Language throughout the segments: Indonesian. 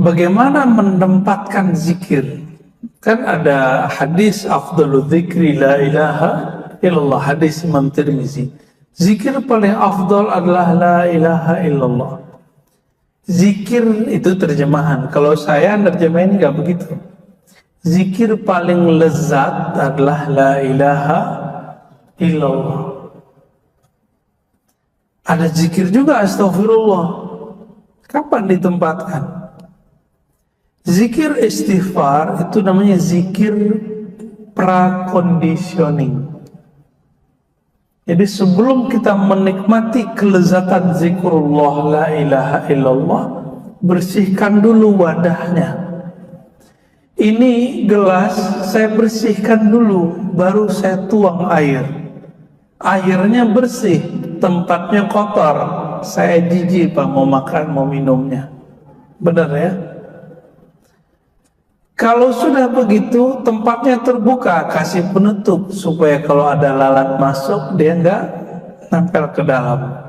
bagaimana menempatkan zikir? Kan ada hadis afdalul dzikri la ilaha illallah, hadis Imam Tirmizi. Zikir paling afdal adalah la ilaha illallah. Zikir itu terjemahan. Kalau saya nerjemahin nggak begitu. Zikir paling lezat adalah la ilaha illallah. Ada zikir juga astagfirullah. Kapan ditempatkan? Zikir istighfar itu namanya zikir prakondisioning. Jadi sebelum kita menikmati kelezatan zikrullah la ilaha illallah, bersihkan dulu wadahnya. Ini gelas saya bersihkan dulu, baru saya tuang air. Airnya bersih, tempatnya kotor. Saya jijik Pak mau makan, mau minumnya. Benar ya? Kalau sudah begitu, tempatnya terbuka, kasih penutup supaya kalau ada lalat masuk dia enggak nempel ke dalam.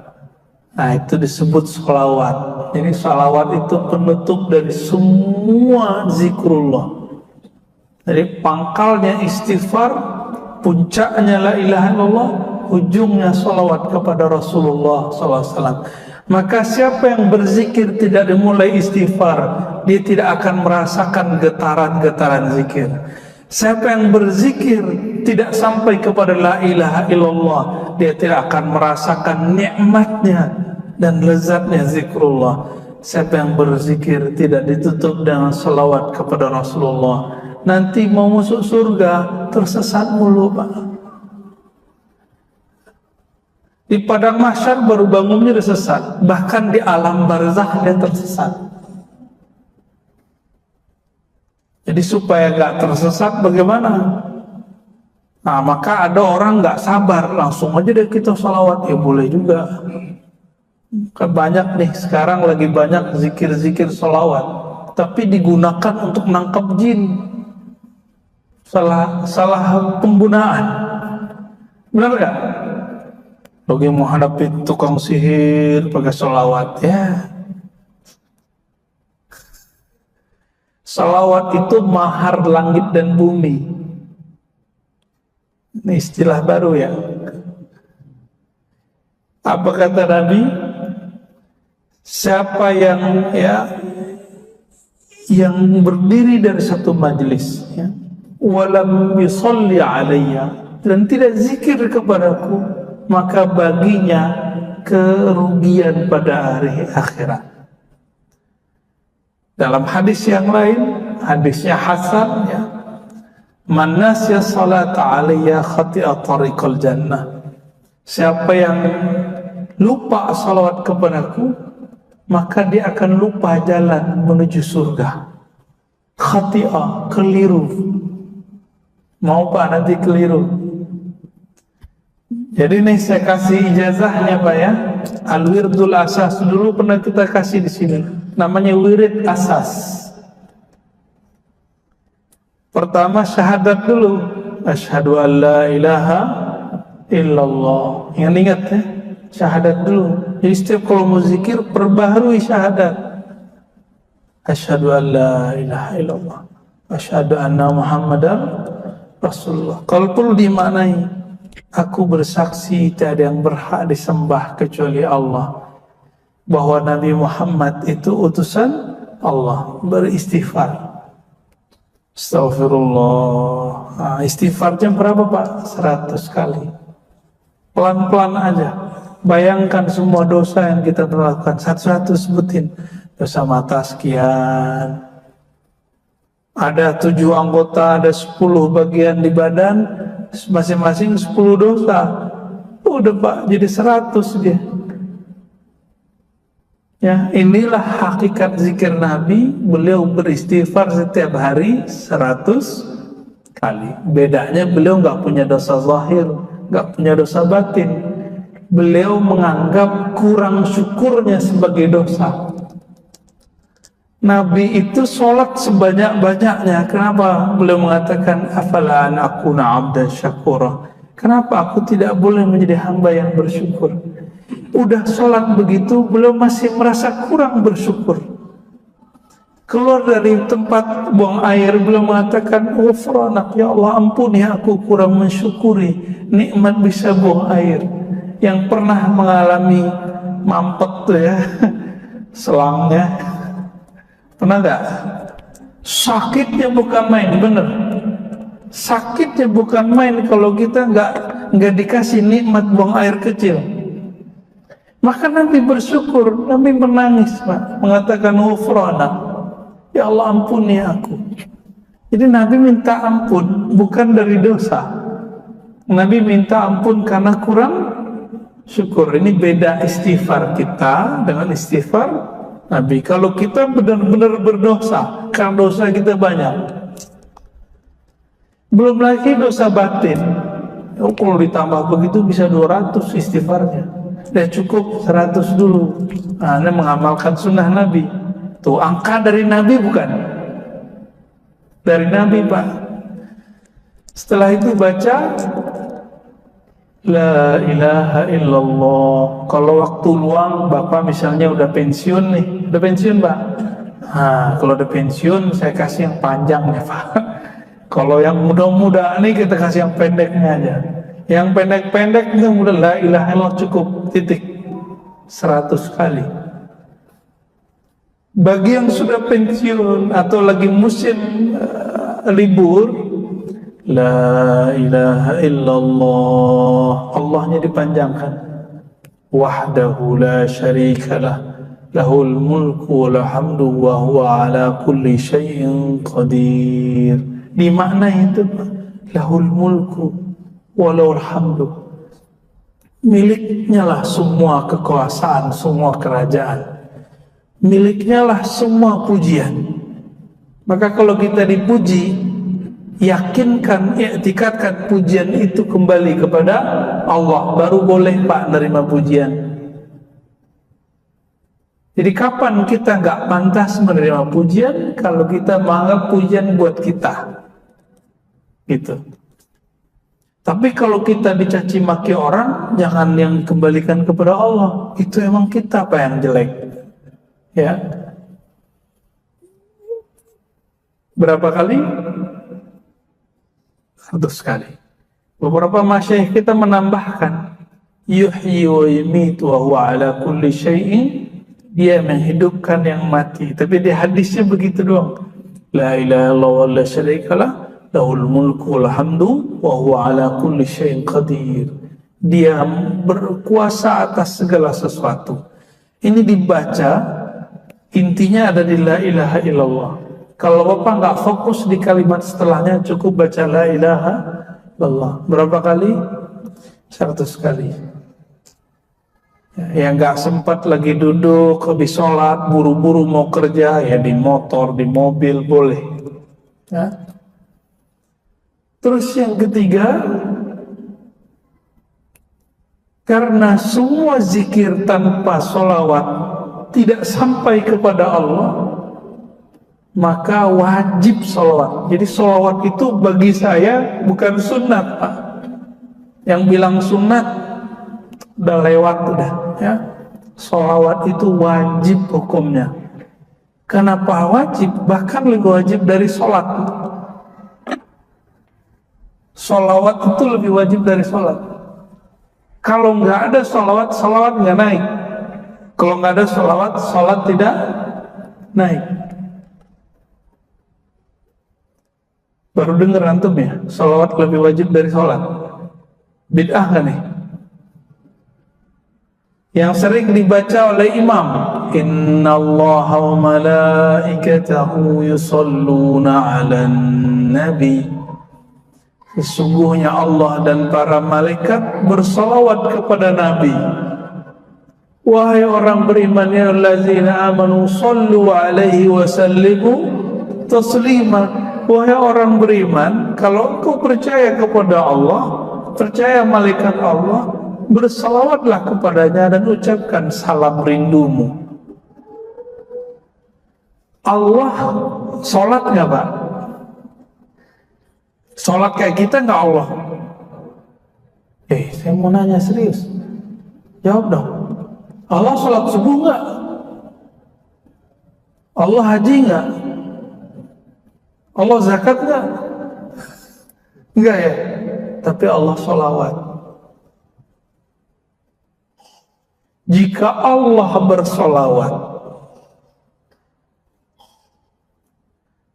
Nah itu disebut sholawat. Jadi sholawat itu penutup dari semua zikrullah. Jadi pangkalnya istighfar, puncaknya la ilaha illallah, ujungnya sholawat kepada Rasulullah SAW. Maka siapa yang berzikir tidak dimulai istighfar, dia tidak akan merasakan getaran-getaran zikir. Siapa yang berzikir tidak sampai kepada la ilaha illallah, dia tidak akan merasakan nikmatnya dan lezatnya zikrullah. Siapa yang berzikir tidak ditutup dengan salawat kepada Rasulullah, nanti mau masuk surga tersesat mulu Pak. Di padang mahsyar baru bangunnya udah sesat, bahkan di alam barzakh dia tersesat. Jadi supaya gak tersesat bagaimana? Nah maka ada orang gak sabar, langsung aja deh kita salawat. Ya boleh juga. Kan banyak nih sekarang lagi banyak zikir-zikir salawat, tapi digunakan untuk nangkap jin. Salah penggunaan. Benar gak? Lagi menghadapi tukang sihir pakai salawat ya. Salawat itu mahar langit dan bumi. Ini istilah baru ya. Apa kata Nabi? Siapa yang berdiri dari satu majelis ya, walam yusalli alayya, dan tidak zikir kepadaku, maka baginya kerugian pada hari akhirat. Dalam hadis yang lain, hadisnya hasan ya, man nasiya salata alayya khati'a tariqal jannah. Siapa yang lupa salawat kepadaku, maka dia akan lupa jalan menuju surga. Khati'a, keliru. Mau Pak nanti keliru. Jadi nih saya kasih ijazahnya Pak ya. Al-wirdul asas dulu pernah kita kasih di sini. Namanya wirid asas. Pertama syahadat dulu. Asyhadu an la ilaha illallah. Ingat ya, syahadat dulu. Jadi setiap kalau mau zikir perbaharui syahadat. Asyhadu an la ilaha illallah. Asyhadu anna Muhammadar Rasulullah. Kalau perlu dimaknai, aku bersaksi tiada yang berhak disembah kecuali Allah, bahwa Nabi Muhammad itu utusan Allah. Beristighfar. Astaghfirullah. Nah, istighfarnya berapa Pak? 100 kali. Pelan-pelan aja. Bayangkan semua dosa yang kita lakukan. Satu-satu sebutin. Dosa mata sekian. Ada 7 anggota, ada 10 bagian di badan, masing-masing 10 dosa. Udah Pak, jadi 100 dia. Ya, inilah hakikat zikir Nabi. Beliau beristighfar setiap hari 100 kali. Bedanya beliau nggak punya dosa zahir, nggak punya dosa batin. Beliau menganggap kurang syukurnya sebagai dosa. Nabi itu sholat sebanyak-banyaknya. Kenapa? Beliau mengatakan, afala an akuna abdan syakura. Kenapa aku tidak boleh menjadi hamba yang bersyukur? Udah sholat begitu, beliau masih merasa kurang bersyukur. keluar dari tempat buang air beliau mengatakan, ghufranak, ya Allah ampuni aku kurang mensyukuri nikmat bisa buang air. Yang pernah mengalami mampet tuh ya selangnya, pernah nggak? Sakitnya bukan main, bener. Sakitnya bukan main kalau kita nggak dikasih nikmat buang air kecil. Maka Nabi bersyukur, Nabi menangis, Pak, mengatakan ghufranak, ya Allah ampuni aku. Jadi Nabi minta ampun bukan dari dosa. Nabi minta ampun karena kurang syukur. Ini beda istighfar kita dengan istighfar Nabi. Kalau kita benar-benar berdosa, karena dosa kita banyak. Belum lagi dosa batin. Kalau ditambah begitu bisa 200 istighfarnya. Dan cukup 100 dulu. Nah, Anda mengamalkan sunnah Nabi. Tuh angka dari Nabi bukan? Dari Nabi, Pak. Setelah itu baca La ilaha illallah. Kalau waktu luang Bapak misalnya udah pensiun nih. Udah pensiun, Pak? Nah, kalau udah pensiun saya kasih yang panjang ya, Pak. Kalau yang muda-muda nih kita kasih yang pendeknya aja. Yang pendek-pendek itu udah la ilaha illallah cukup, titik. 100 kali. Bagi yang sudah pensiun atau lagi musim libur, la ilaha illallah, Allahnya dipanjangkan. Wahdahu la syarikalah, lahul mulku wa hamdu wa huwa ala kulli syai'in qadir. Di makna itu, lahul mulku wa lahul hamdu, miliknya lah semua kekuasaan, semua kerajaan, miliknya lah semua pujian. Maka kalau kita dipuji, yakinkan, i'tikadkan pujian itu kembali kepada Allah, baru boleh, Pak, nerima pujian. Jadi kapan kita nggak pantas menerima pujian? Kalau kita menganggap pujian buat kita, gitu. Tapi kalau kita dicaci maki orang, jangan yang dikembalikan kepada Allah. Itu emang kita, Pak, yang jelek. Ya. Berapa kali? 100 kali. Beberapa masyayikh kita menambahkan, yuhyi wa yumitu wa huwa ala kulli syai'in, dia menghidupkan yang mati. Tapi di hadisnya begitu doang. La ilaha illallah wa la syarikalah, lahul mulku wal hamdu wa huwa ala kulli syai'in qadir. Dia berkuasa atas segala sesuatu. Ini dibaca, intinya ada di la ilaha illallah. Kalau Bapak nggak fokus di kalimat setelahnya, cukup baca la ilaha illallah. Berapa kali? 100 kali. Yang nggak sempat lagi duduk, habis sholat, buru-buru mau kerja, ya di motor, di mobil, boleh. Ya. Terus yang ketiga, karena semua zikir tanpa sholawat tidak sampai kepada Allah, maka wajib sholawat. Jadi sholawat itu bagi saya bukan sunat, Pak. Yang bilang sunat udah lewat, udah ya. Sholawat itu wajib hukumnya. Kenapa wajib? Bahkan lebih wajib dari sholat. Sholawat itu lebih wajib dari sholat. Kalau nggak ada sholawat, sholawat nggak naik. Kalau nggak ada sholawat, sholat tidak naik. Baru dengar antum ya, sholawat lebih wajib dari sholat. Bid'ah kan nih? Yang sering dibaca oleh imam, innallaha wa malaikatahu yusalluna 'alan nabi. Sesungguhnya Allah dan para malaikat bersalawat kepada Nabi. Wahai orang beriman, ya allazina amanu sallu alaihi wa sallimu taslima. Wahai orang beriman, kalau engkau percaya kepada Allah, percaya malaikat Allah, bersalawatlah kepadanya dan ucapkan salam rindumu. Allah sholat nggak, Pak? Sholat kayak kita nggak Allah? Saya mau nanya serius. Jawab dong. Allah sholat subuh nggak? Allah haji nggak? Allah zakat enggak? Enggak ya. Tapi Allah sholawat. Jika Allah bersolawat,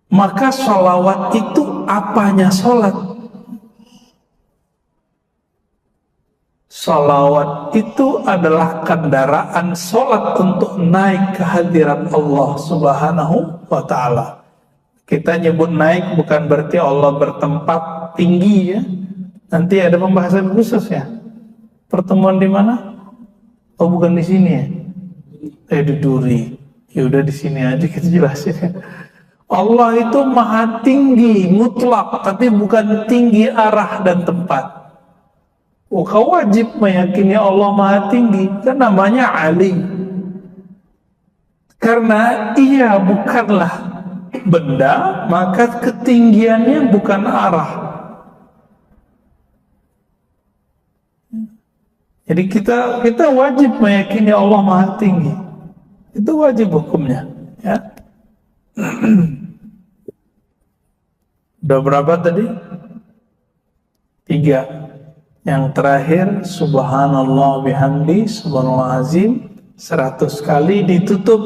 maka sholawat itu apanya sholat? Sholawat itu adalah kendaraan sholat untuk naik ke hadirat Allah Subhanahu wa ta'ala. Kita nyebut naik bukan berarti Allah bertempat tinggi ya. Nanti ada pembahasan khusus ya. Pertemuan di mana? Oh bukan di sini ya? Di Duri. Ya udah di sini aja kita jelasin ya. Allah itu maha tinggi mutlak, tapi bukan tinggi arah dan tempat. Kau wajib meyakini Allah maha tinggi, kan namanya Ali. Karena ia bukanlah benda, maka ketinggiannya bukan arah. Jadi kita wajib meyakini Allah maha tinggi. Itu wajib hukumnya ya. Udah berapa tadi? 3. Yang terakhir subhanallah bihamdi subhanallah azim 100 kali ditutup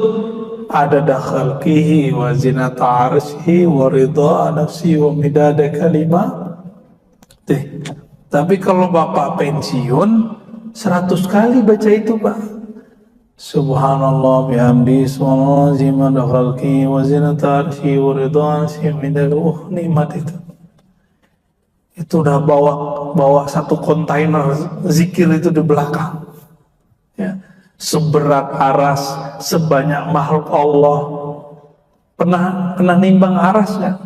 adada khalqihi wa zinata arsyihi wa ridha nafsi wa midada kalimah. Tapi kalau bapak pensiun 100 kali baca itu Pak. Subhanallah bihamdi subhanallah azim adada khalqihi wa zinata arsyihi wa ridha nafsi wa midada nikmat itu. Itu udah bawa satu kontainer zikir itu di belakang ya. Seberat aras, sebanyak makhluk Allah. Pernah nimbang aras ya?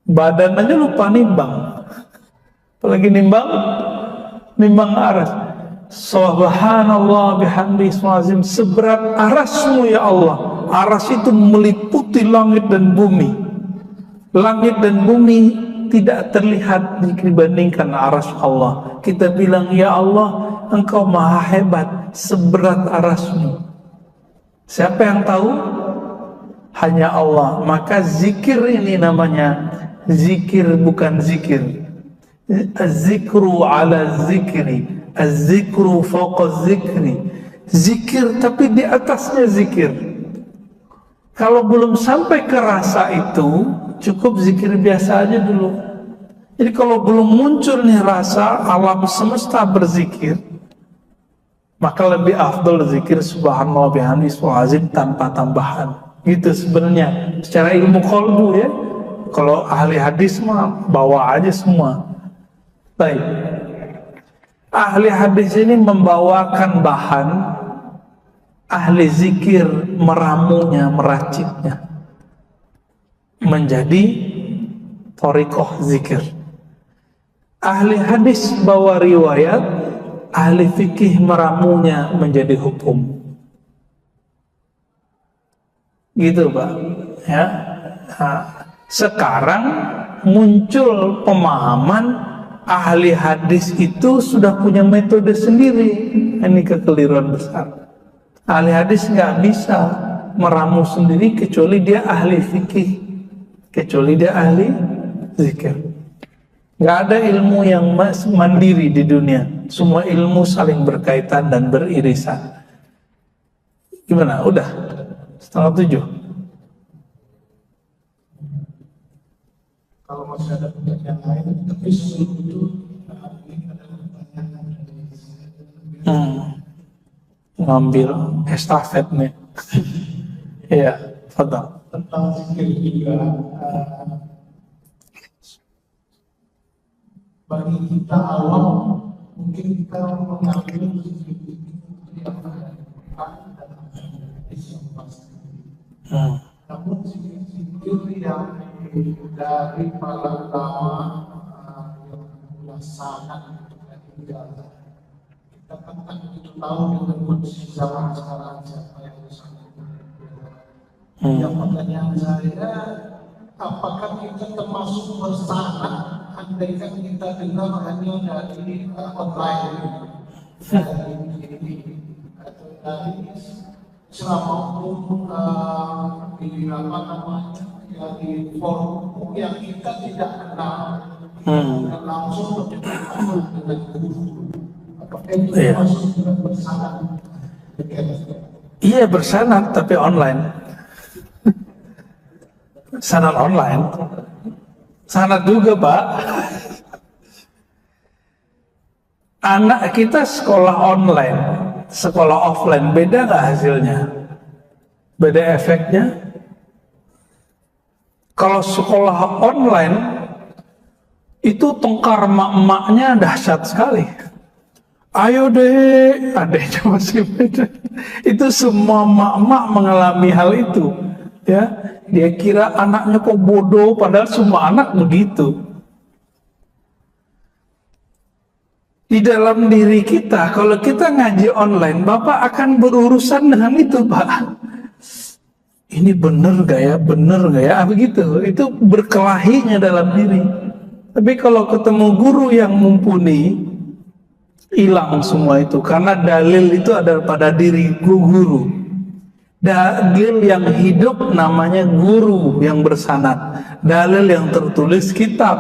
Badan aja lupa nimbang, apalagi nimbang aras. Subhanallah bihamdi subhanallah seberat arasmu ya Allah. Aras itu meliputi langit dan bumi. Langit dan bumi tidak terlihat dibandingkan aras Allah. Kita bilang ya Allah, Engkau maha hebat seberat arasmu. Siapa yang tahu? Hanya Allah. Maka zikir ini namanya zikir bukan zikir. Az-zikru ala zikri, az-zikru fawqa zikri. Zikir tapi di atasnya zikir. Kalau belum sampai ke rasa itu, cukup zikir biasa aja dulu. Jadi kalau belum muncul nih rasa alam semesta berzikir, maka lebih afdal zikir subhanallah bihamdi subhanallah azim tanpa tambahan. Gitu sebenarnya secara ilmu qalbu ya. Kalau ahli hadis mah bawa aja semua. Baik. Ahli hadis ini membawakan bahan, ahli zikir meramunya, meraciknya menjadi thariqah zikir. Ahli hadis bawa riwayat, ahli fikih meramunya menjadi hukum. Gitu Pak ya. Nah, sekarang muncul pemahaman ahli hadis itu sudah punya metode sendiri. Ini kekeliruan besar. Ahli hadis nggak bisa meramu sendiri kecuali dia ahli fikih, kecuali dia ahli zikir. Nggak ada ilmu yang mandiri di dunia. Semua ilmu saling berkaitan dan beririsan. Gimana? Udah 6:30. Kalau masih ada pertanyaan lain, tapi sebelum itu ini adalah pertanyaan dari ngambil estafet nih. Iya, fadal. tentang zikir juga. Bagi kita awam, mungkin kita mengambil zikir yang ada di Quran dan hadis yang pasti. Namun zikir yang dari para ulama yang sudah sangat meninggal, kita kan tak begitu tahu dengan kondisi zaman sekarang siapa yang bersangkutan. Yang pertanyaan saya, apakah kita termasuk bersalah andaikan kita dengar hanya dari online, dari TV atau dari selama umum di apa namanya, ya di forum yang kita tidak kenal, dan langsung berbicara dengan guru. Apakah itu masuk dengan bersanad? Iya bersanad tapi online. Sanad online. Sanad juga Pak. Anak kita sekolah online, sekolah offline, beda nggak hasilnya? Beda efeknya? Kalau sekolah online itu tengkar emak-emaknya dahsyat sekali. Ayo deh, adanya masih beda. Itu semua emak-emak mengalami hal itu. Ya, dia kira anaknya kok bodoh, padahal semua anak begitu. Di dalam diri kita, kalau kita ngaji online, Bapak akan berurusan dengan itu, Pak. Ini bener gak ya, bener gak ya, begitu. Itu berkelahinya dalam diri. Tapi kalau ketemu guru yang mumpuni, hilang semua itu. Karena dalil itu ada pada diri guru. Dalil yang hidup namanya guru yang bersanad. Dalil yang tertulis kitab.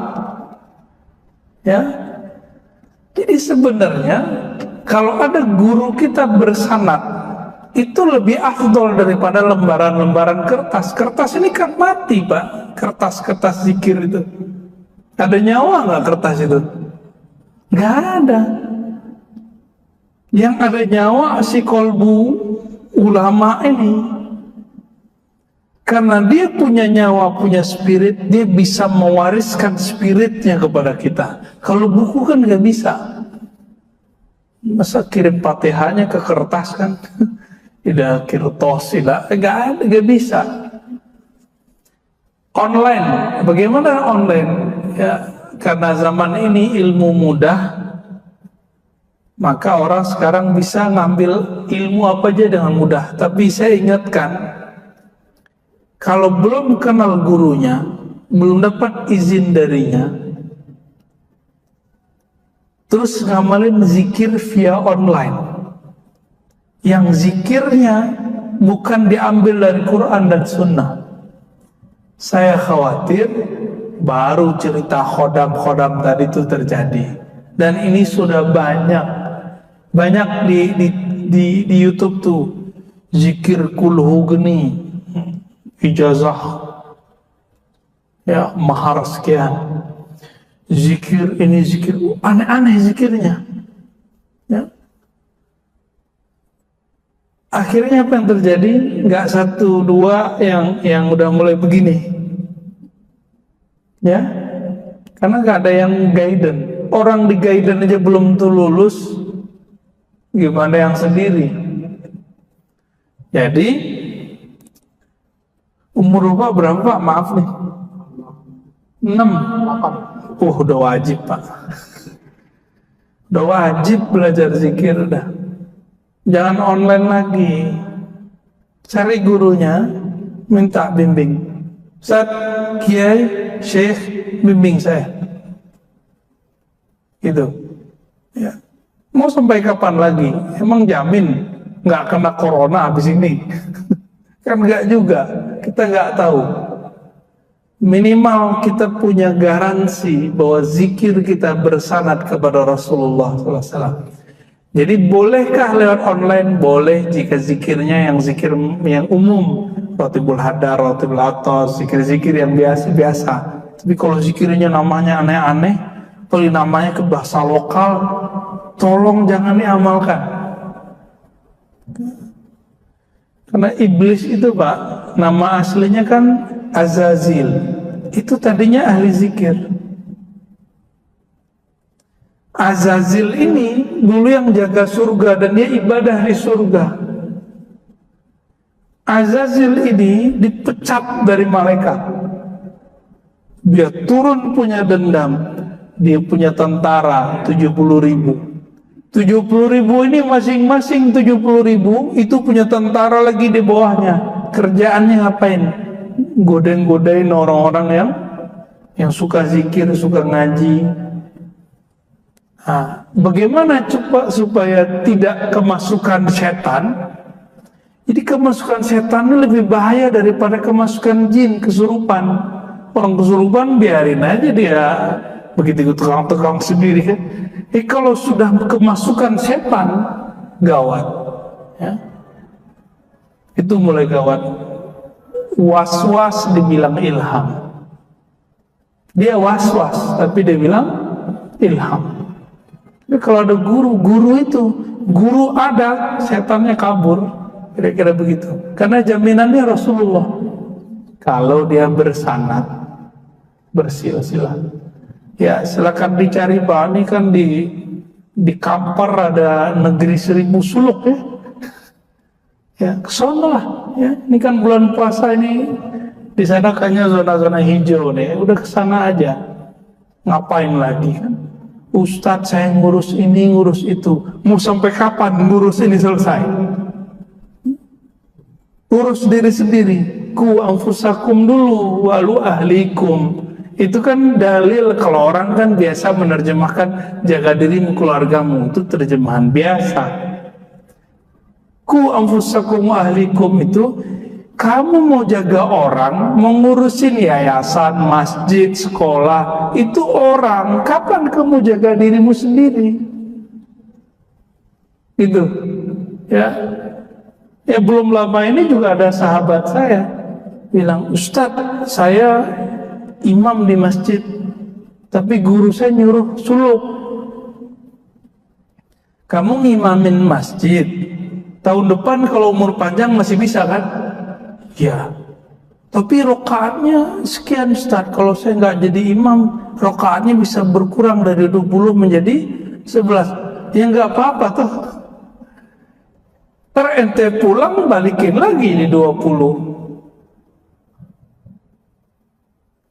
Ya. Jadi sebenarnya kalau ada guru kita bersanad itu lebih afdol daripada lembaran-lembaran kertas. Kertas ini kan mati Pak. Kertas-kertas zikir itu. Ada nyawa nggak kertas itu? Nggak ada. Yang ada nyawa si kolbu ulama ini. Karena dia punya nyawa, punya spirit, dia bisa mewariskan spiritnya kepada kita. Kalau buku kan nggak bisa. Masa kirim Fatihahnya ke kertas kan? Tidak kertas, tidak, nggak bisa. Online, bagaimana online? Ya, karena zaman ini ilmu mudah, maka orang sekarang bisa ngambil ilmu apa aja dengan mudah. Tapi saya ingatkan, kalau belum kenal gurunya, belum dapat izin darinya, terus ngamalin zikir via online, yang zikirnya bukan diambil dari Quran dan Sunnah, saya khawatir baru cerita khodam-khodam tadi itu terjadi. Dan ini sudah banyak di YouTube tuh, zikir kulhu geni, ijazah ya mahar sekian, zikir ini zikir aneh-aneh zikirnya ya. Akhirnya apa yang terjadi? Nggak satu dua yang udah mulai begini ya, karena nggak ada yang guidance. Orang di guidance aja belum tuh lulus, gimana yang sendiri? Jadi umur Bapak berapa Pak? Maaf nih. 6. Udah wajib Pak. Udah wajib belajar zikir udah. Jangan online lagi. Cari gurunya, minta bimbing. Ustaz, Kiai, Syekh, bimbing saya. Gitu. Ya. Mau sampai kapan lagi? Emang jamin nggak kena corona habis ini? Kan nggak juga. Kita nggak tahu. Minimal kita punya garansi bahwa zikir kita bersanad kepada Rasulullah SAW. Jadi bolehkah lewat online? Boleh jika zikirnya yang zikir yang umum, Ratibul Hadar, Ratibul Atas, zikir-zikir yang biasa-biasa. Tapi kalau zikirnya namanya aneh-aneh, atau namanya ke bahasa lokal, tolong jangan diamalkan. Karena iblis itu Pak, nama aslinya kan Azazil. Itu tadinya ahli zikir. Azazil ini dulu yang jaga surga dan dia ibadah di surga. Azazil ini dipecat dari malaikat. Dia turun punya dendam. Dia punya tentara 70.000. 70.000 ini masing-masing 70.000 itu punya tentara lagi di bawahnya. Kerjaannya ngapain? Godain-godain orang-orang yang suka zikir, suka ngaji. Nah, bagaimana coba supaya tidak kemasukan setan? Jadi kemasukan setan ini lebih bahaya daripada kemasukan jin, kesurupan. Orang kesurupan biarin aja dia begitu tukang-tukang sendiri kan. Kalau sudah kemasukan setan, gawat. Ya. Itu mulai gawat. Was-was dibilang ilham. Dia was-was, tapi dia bilang ilham. Tapi kalau ada guru itu, guru ada, setannya kabur. Kira-kira begitu. Karena jaminannya Rasulullah. Kalau dia bersanad, bersilsilah. Ya silakan dicari Pak, ini kan di Kampar ada negeri 1000 suluk ya. Ya kesana lah. Ya, ini kan bulan puasa ini. Di sana kayaknya zona-zona hijau nih, udah kesana aja. Ngapain lagi kan? Ustadz saya ngurus ini, ngurus itu. Mau sampai kapan ngurus ini selesai? Urus diri sendiri. Ku anfusakum dulu, walu ahlikum. Itu kan dalil kalau orang kan biasa menerjemahkan jaga dirimu, keluargamu. Itu terjemahan biasa. Ku anfusakum ahlikum itu kamu mau jaga orang, mau ngurusin yayasan, masjid, sekolah, itu orang. Kapan kamu jaga dirimu sendiri? Gitu. Ya. Ya belum lama ini juga ada sahabat saya bilang, Ustadz, saya imam di masjid, tapi guru saya nyuruh suluk. Kamu ngimamin masjid, tahun depan kalau umur panjang masih bisa kan? Ya, tapi rokaatnya sekian Ustaz. Kalau saya nggak jadi imam, rokaatnya bisa berkurang dari 20 menjadi 11. Ya nggak apa-apa toh. Ente pulang balikin lagi di 20.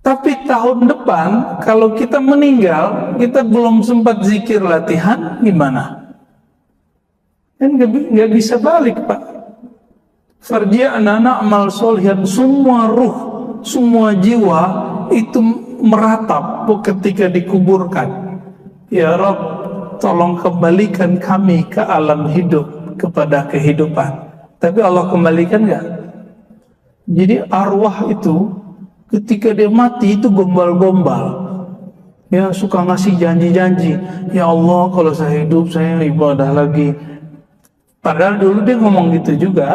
Tapi tahun depan kalau kita meninggal, kita belum sempat zikir latihan, gimana? Kan nggak bisa balik Pak. Farji'na na'mal sholihan, semua ruh, semua jiwa itu meratap ketika dikuburkan. Ya Rabb, tolong kembalikan kami ke alam hidup, kepada kehidupan. Tapi Allah kembalikan nggak? Jadi arwah itu ketika dia mati itu gombal-gombal. Ya suka ngasih janji-janji. Ya Allah kalau saya hidup saya ibadah lagi. Padahal dulu dia ngomong gitu juga.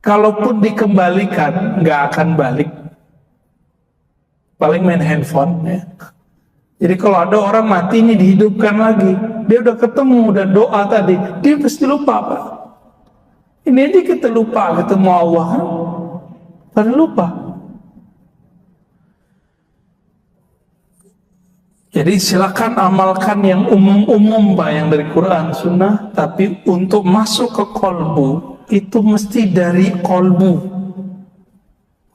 Kalaupun dikembalikan, nggak akan balik. Paling main handphone ya. Jadi kalau ada orang mati ini dihidupkan lagi, dia udah ketemu dan doa tadi, dia pasti lupa Pak. Ini aja kita lupa ketemu Allah, kan? Pada lupa. Jadi silakan amalkan yang umum-umum Pak, yang dari Quran, Sunnah, tapi untuk masuk ke kolbu itu mesti dari kolbu.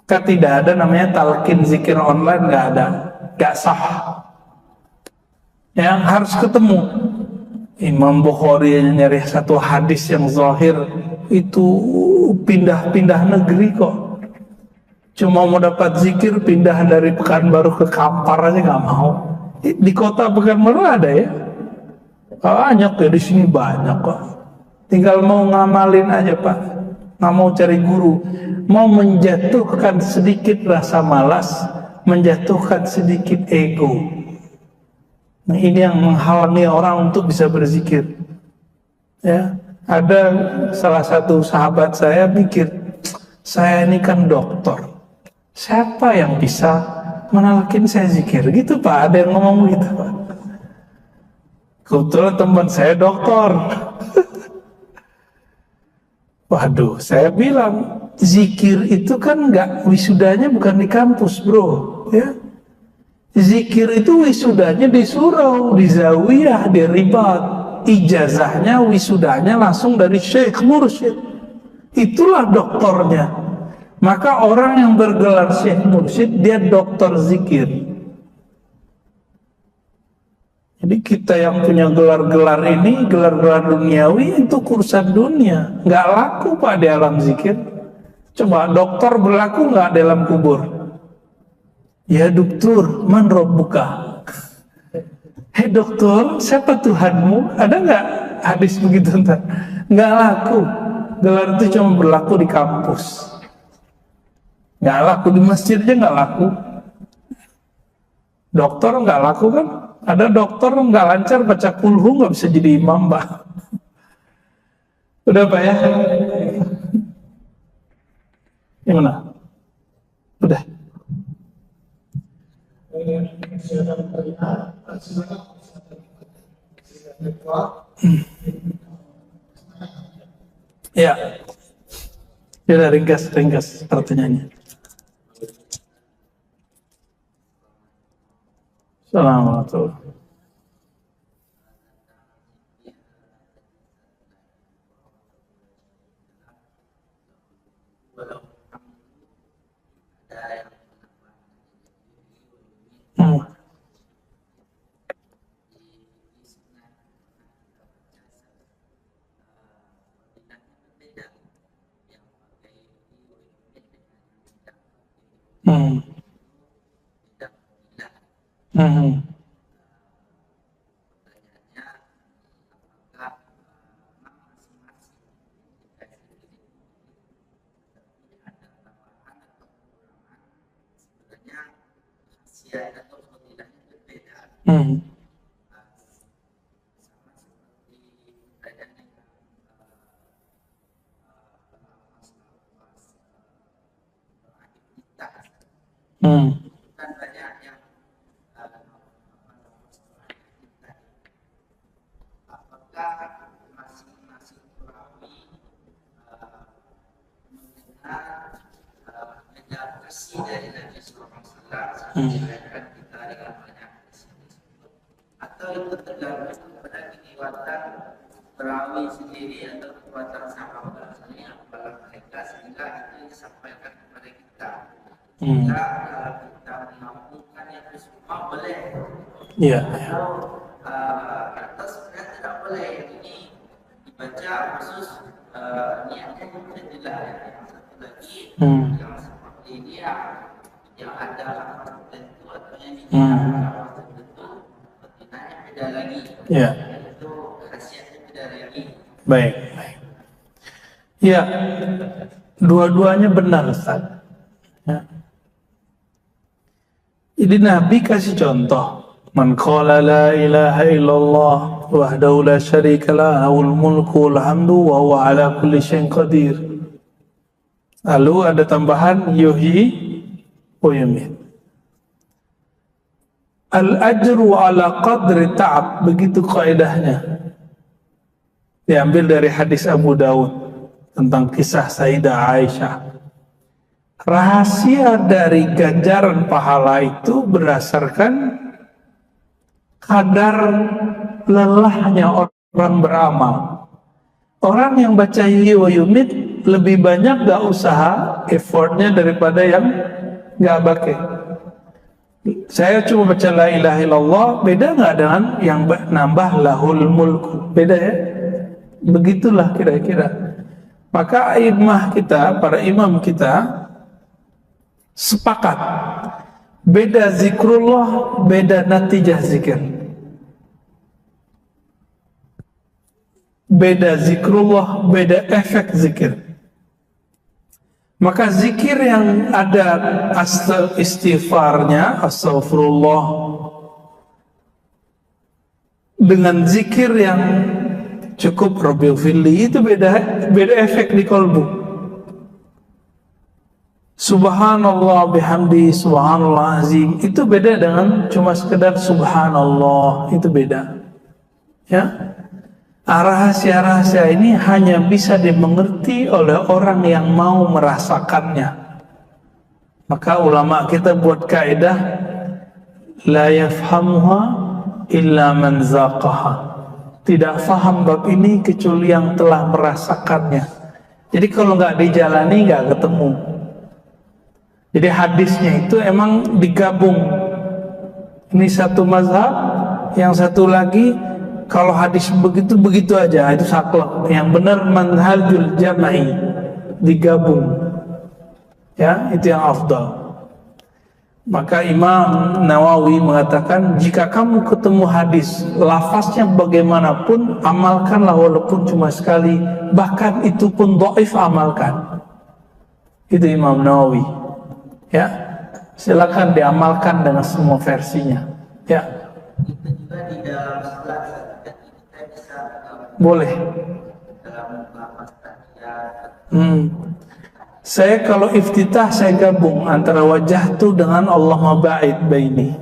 Kan tidak ada namanya talqin zikir online, nggak ada, nggak sah. Yang harus ketemu. Imam Bukhari nyari satu hadis yang zahir itu pindah-pindah negeri kok. Cuma mau dapat zikir pindah dari Pekanbaru ke Kampar aja nggak mau. Di kota Pekanbaru ada ya, banyak ya, di sini banyak kok. Tinggal mau ngamalin aja Pak, nggak mau cari guru, mau menjatuhkan sedikit rasa malas, menjatuhkan sedikit ego. Nah, ini yang menghalangi orang untuk bisa berzikir. Ya, ada salah satu sahabat saya mikir, saya ini kan dokter, siapa yang bisa menalkin saya zikir? Gitu Pak, ada yang ngomong gitu Pak. Kebetulan teman saya dokter. Waduh, saya bilang zikir itu kan nggak, wisudanya bukan di kampus bro, ya. Zikir itu wisudanya di surau, di zawiyah, di ribat. Ijazahnya, wisudanya langsung dari syekh mursyid. Itulah doktornya. Maka orang yang bergelar syekh mursyid, dia dokter zikir. Jadi kita yang punya gelar-gelar ini, gelar-gelar duniawi, itu urusan dunia. Nggak laku Pak di alam zikir. Coba dokter berlaku nggak dalam kubur? Ya dokter, man rabbuka? Hei dokter, siapa Tuhanmu? Ada nggak? hadis begitu ntar? Nggak laku. Gelar itu cuma berlaku di kampus. Nggak laku di masjid aja nggak laku. Dokter nggak laku kan? Ada dokter nggak lancar baca kulhu nggak bisa jadi imam, Mbak. Udah Pak ya? Gimana? Udah. Ya. Ya, ringkas pertanyaannya. Assalamualaikum. Hmm. Hmm. Hmm. Hmm. Atau itu tergantung kepada kekuatan perawi sendiri atau kekuatan sahabat misalnya apalah mereka sehingga itu disampaikan kepada kita. Sehingga kalau kita mengampungkannya itu semua boleh. Iya. Atau sebenarnya tidak boleh. Ini dibaca khusus niatnya jadilah yang satu lagi yang seperti ini yang ada lafaz tertentu atau yang tidak lafaz tertentu pertinanya beda lagi. Ya. Itu khasiatnya beda lagi. Baik. Ya, dua-duanya benar, Ustaz. Ya. Jadi Nabi kasih contoh, man qala la ilaha illallah wahdahu la syarika lah lahul mulku wal hamdu wa huwa ala kulli syai'in qadir. Lalu ada tambahan yuhyi wa yumiit. Al-ajru ala qadri ta'ab, begitu kaidahnya. Diambil dari hadis Abu Daud tentang kisah Sayyidah Aisyah. Rahasia dari ganjaran pahala itu berdasarkan kadar lelahnya orang beramal. Orang yang baca yuhyi wa yumiit lebih banyak gak usaha effortnya daripada yang gak pakai. Saya cuma baca la ilaha illallah, beda gak dengan yang nambah lahul mulku? Beda ya? Begitulah kira-kira. Maka imam kita, para imam kita sepakat, beda zikrullah, beda natijah zikir. Beda zikrullah, beda efek zikir. Maka zikir yang ada istighfarnya, astaghfirullah, dengan zikir yang cukup Rabbighfirli, itu beda efek di kolbu. Subhanallah bihamdi, subhanallah azim, itu beda dengan cuma sekedar subhanallah, itu beda. Ya. Rahasia-rahasia ini hanya bisa dimengerti oleh orang yang mau merasakannya. Maka ulama kita buat kaidah la yafhamuha illa man zaqaha. Tidak faham bab ini kecuali yang telah merasakannya. Jadi kalau nggak dijalani nggak ketemu. Jadi hadisnya itu emang digabung. Ini satu mazhab, yang satu lagi kalau hadis begitu aja, itu saklek. Yang benar manhajul jama'i, digabung. Ya, itu yang afdal. Maka Imam Nawawi mengatakan, jika kamu ketemu hadis lafaznya bagaimanapun, amalkanlah walaupun cuma sekali, bahkan itu pun dhaif, amalkan. Itu Imam Nawawi. Ya, silakan diamalkan dengan semua versinya. Ya, Kita juga di dalam sholat kita bisa boleh. dalam lafaz tahiyat. Saya kalau iftitah saya gabung antara wajahtu dengan Allahumma ba'id baini.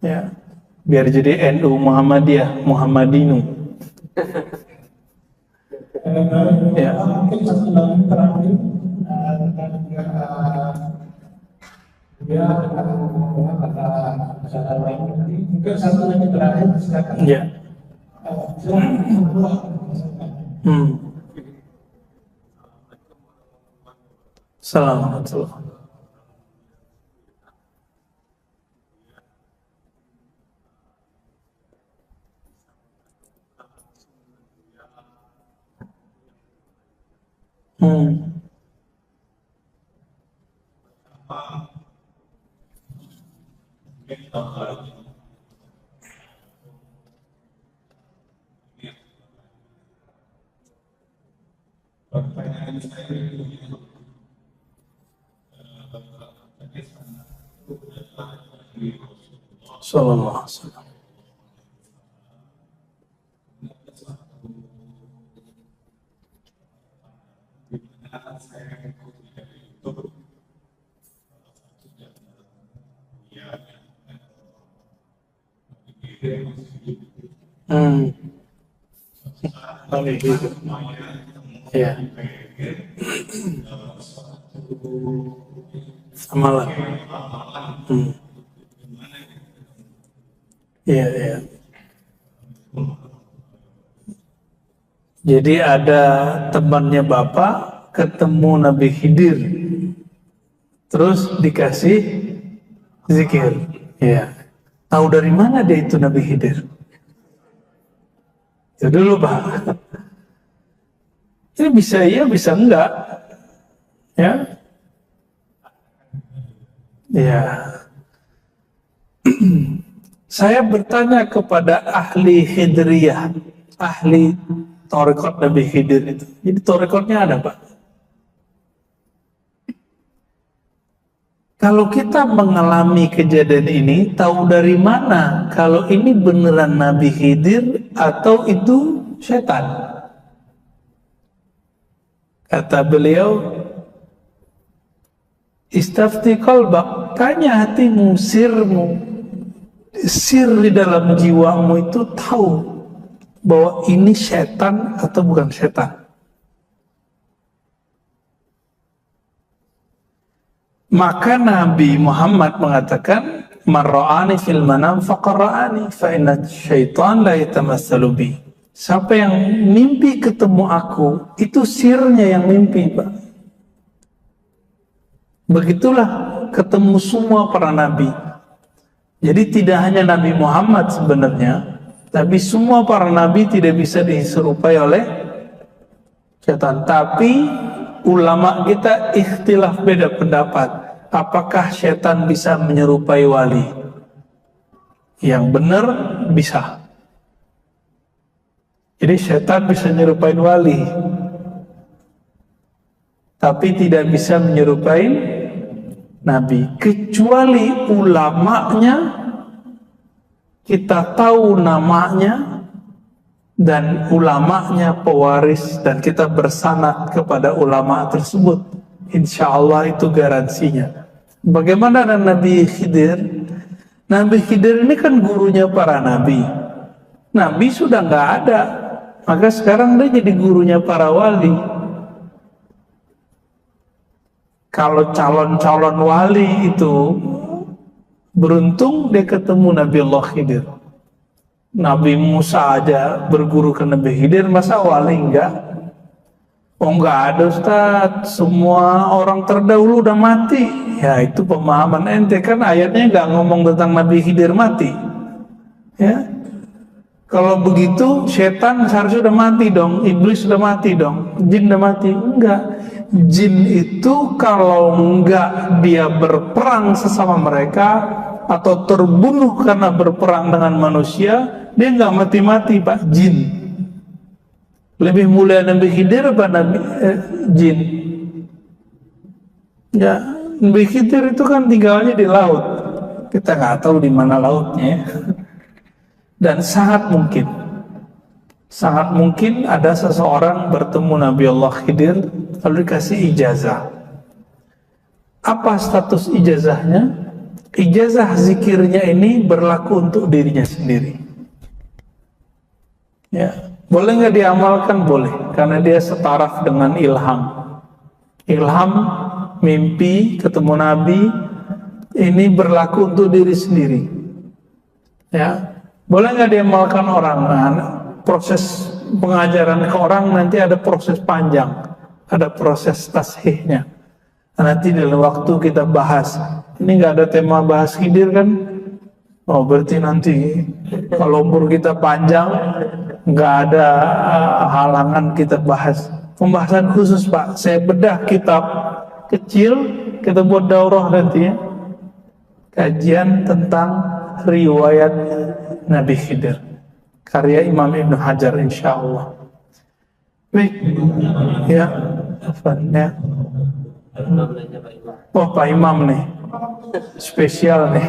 Ya, biar jadi NU Muhammadiyah, Muhammadinu. Ya. Mungkin satu lagi terakhir dia akan mengobrol kata cara lain nanti. Mungkin satu lagi terakhir silakan. Ya. Assalamualaikum. Sallallahu alaihi wasallam. Ya. Amalan. Iya, iya. Jadi ada temannya Bapak ketemu Nabi Khidir, terus dikasih zikir. Iya. Tahu dari mana dia itu Nabi Khidir? Ya dulu Pak. Ini bisa iya, bisa enggak. Ya. Ya. Saya bertanya kepada ahli Khidriyah, ahli Thariqat Nabi Khidir itu. Jadi Thariqatnya ada Pak. Kalau kita mengalami kejadian ini, tahu dari mana kalau ini beneran Nabi Khidir atau itu setan? Kata beliau, istafti qalbak, tanya hatimu, sirmu. Sir di dalam jiwamu itu tahu bahwa ini setan atau bukan setan. Maka Nabi Muhammad mengatakan, man ra'ani fil manam faqad ra'ani fa inna syaitan la yatamassalu bi. Siapa yang mimpi ketemu aku, itu sirnya yang mimpi, Pak. Begitulah ketemu semua para nabi. Jadi tidak hanya Nabi Muhammad sebenarnya, tapi semua para nabi tidak bisa diserupai oleh setan. Tapi ulama kita ikhtilaf, beda pendapat. Apakah setan bisa menyerupai wali? Yang benar bisa. Jadi setan bisa menyerupai wali, tapi tidak bisa menyerupai Nabi, kecuali ulamanya kita tahu namanya dan ulamanya pewaris dan kita bersanad kepada ulama tersebut, insya Allah itu garansinya. Bagaimana dengan Nabi Khidir? Nabi Khidir ini kan gurunya para nabi. Nabi sudah nggak ada, maka sekarang dia jadi gurunya para wali. Kalau calon-calon wali itu beruntung dia ketemu Nabi Allah Khidir. Nabi Musa aja berguru ke Nabi Khidir, masa wali enggak? Oh enggak ada Ustaz, semua orang terdahulu udah mati. Ya itu pemahaman ente, kan ayatnya enggak ngomong tentang Nabi Khidir mati. Ya. Kalau begitu setan seharusnya udah mati dong, iblis udah mati dong, jin udah mati. Enggak. Jin itu kalau enggak dia berperang sesama mereka atau terbunuh karena berperang dengan manusia, dia enggak mati-mati, Pak. Jin lebih mulia Nabi Khidir apa Nabi jin? Ya, Nabi Khidir itu kan tinggalnya di laut. Kita nggak tahu di mana lautnya. Dan sangat mungkin ada seseorang bertemu Nabi Allah Khidir lalu dikasih ijazah. Apa status ijazahnya? Ijazah zikirnya ini berlaku untuk dirinya sendiri. Ya, boleh nggak diamalkan? Boleh, karena dia setaraf dengan ilham. Ilham, mimpi, ketemu Nabi, ini berlaku untuk diri sendiri. Ya. Boleh nggak diamalkan orang? Nah, proses pengajaran ke orang nanti ada proses panjang, ada proses tashihnya. Nah, nanti dalam waktu kita bahas. Ini nggak ada tema bahas Khidir kan? Oh, berarti nanti kalau umur kita panjang nggak ada halangan kita bahas. Pembahasan khusus, Pak. Saya bedah kitab kecil, kita buat daurah nanti ya. Kajian tentang riwayat Nabi Khidir, karya Imam Ibn Hajar, insya Allah. Baik, ya, ya. Oh, Pak Imam nih, spesial nih.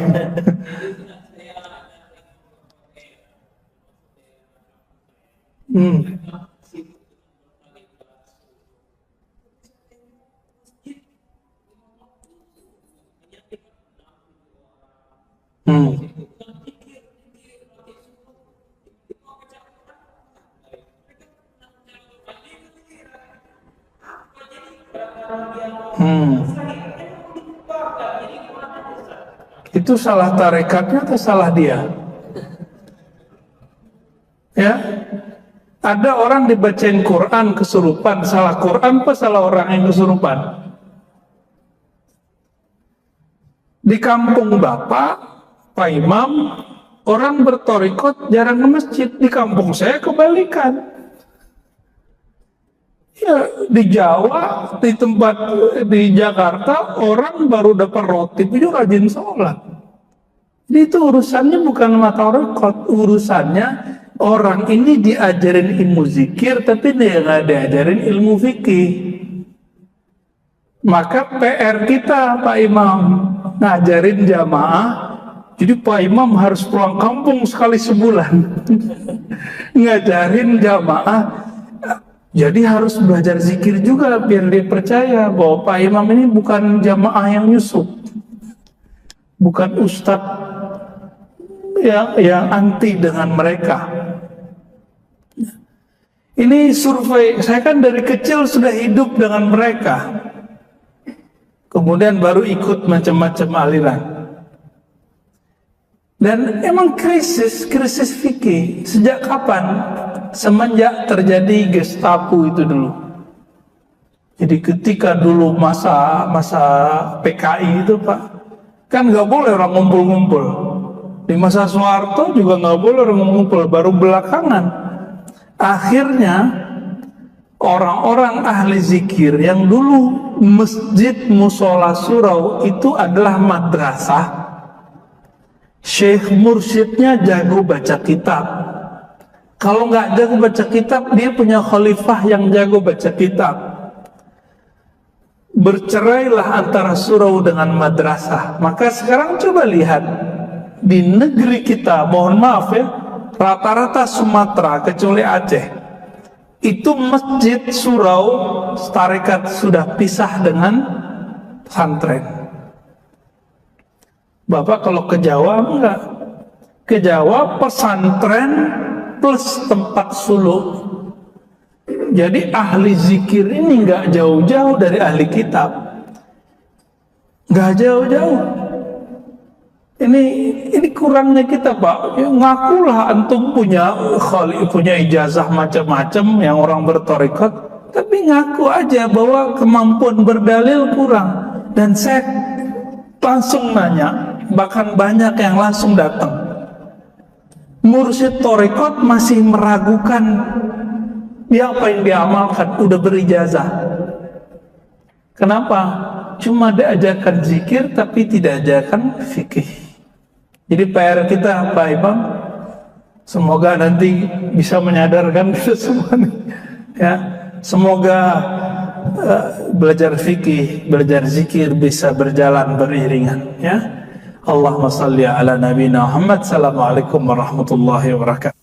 Itu salah tarekatnya atau salah dia? Ya, ada orang dibacain Quran kesurupan, salah Quran apa salah orang yang kesurupan? Di kampung Bapak, Pak Imam, orang bertorikot jarang ke masjid. Di kampung saya kebalikan. Ya, di Jawa, di tempat di Jakarta, orang baru dapat roti itu rajin sholat. Jadi itu urusannya bukan matorikot, urusannya orang ini diajarin ilmu zikir, tapi dia nggak diajarin ilmu fikih. Maka PR kita, Pak Imam, ngajarin jamaah. Jadi Pak Imam harus pulang kampung sekali sebulan, ngajarin jamaah. Jadi harus belajar zikir juga biar dia percaya bahwa Pak Imam ini bukan jamaah yang nyusup, bukan ustadz yang anti dengan mereka. Ini survei, saya kan dari kecil sudah hidup dengan mereka, kemudian baru ikut macam-macam aliran. Dan emang krisis fikih sejak kapan? Semenjak terjadi Gestapo itu dulu. Jadi ketika dulu masa PKI itu, Pak, kan nggak boleh orang ngumpul-ngumpul. Di masa Soeharto juga nggak boleh orang ngumpul. Baru belakangan akhirnya orang-orang ahli zikir yang dulu masjid musola surau itu adalah madrasah. Syekh mursyidnya jago baca kitab. Kalau nggak jago baca kitab, dia punya khalifah yang jago baca kitab. Bercerailah antara surau dengan madrasah. Maka sekarang coba lihat di negeri kita, mohon maaf ya, rata-rata Sumatera kecuali Aceh, itu masjid surau tarekat sudah pisah dengan pesantren. Bapak kalau ke Jawa enggak, ke Jawa pesantren plus tempat suluk. Jadi ahli zikir ini nggak jauh-jauh dari ahli kitab, nggak jauh-jauh. Ini kurangnya kita, Pak. Ya, ngakulah antum punya ijazah macam-macam yang orang bertorikot, tapi ngaku aja bahwa kemampuan berdalil kurang. Dan saya langsung nanya, bahkan banyak yang langsung datang. Mursyid Thariqat masih meragukan dia apa yang dia amalkan, udah berijazah. Kenapa? Cuma diajarkan zikir tapi tidak ajarkan fikih. Jadi PR kita Pak Imam, semoga nanti bisa menyadarkan kita semua nih, ya. Semoga belajar fikih, belajar zikir bisa berjalan beriringan, ya. Allahumma salli ala nabiyina Muhammad. Assalamualaikum warahmatullahi wabarakatuh.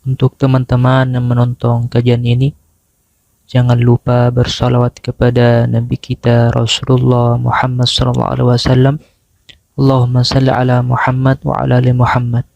Untuk teman-teman yang menonton kajian ini, jangan lupa bersalawat kepada Nabi kita Rasulullah Muhammad SAW. Allahumma salli ala Muhammad wa ala ali Muhammad.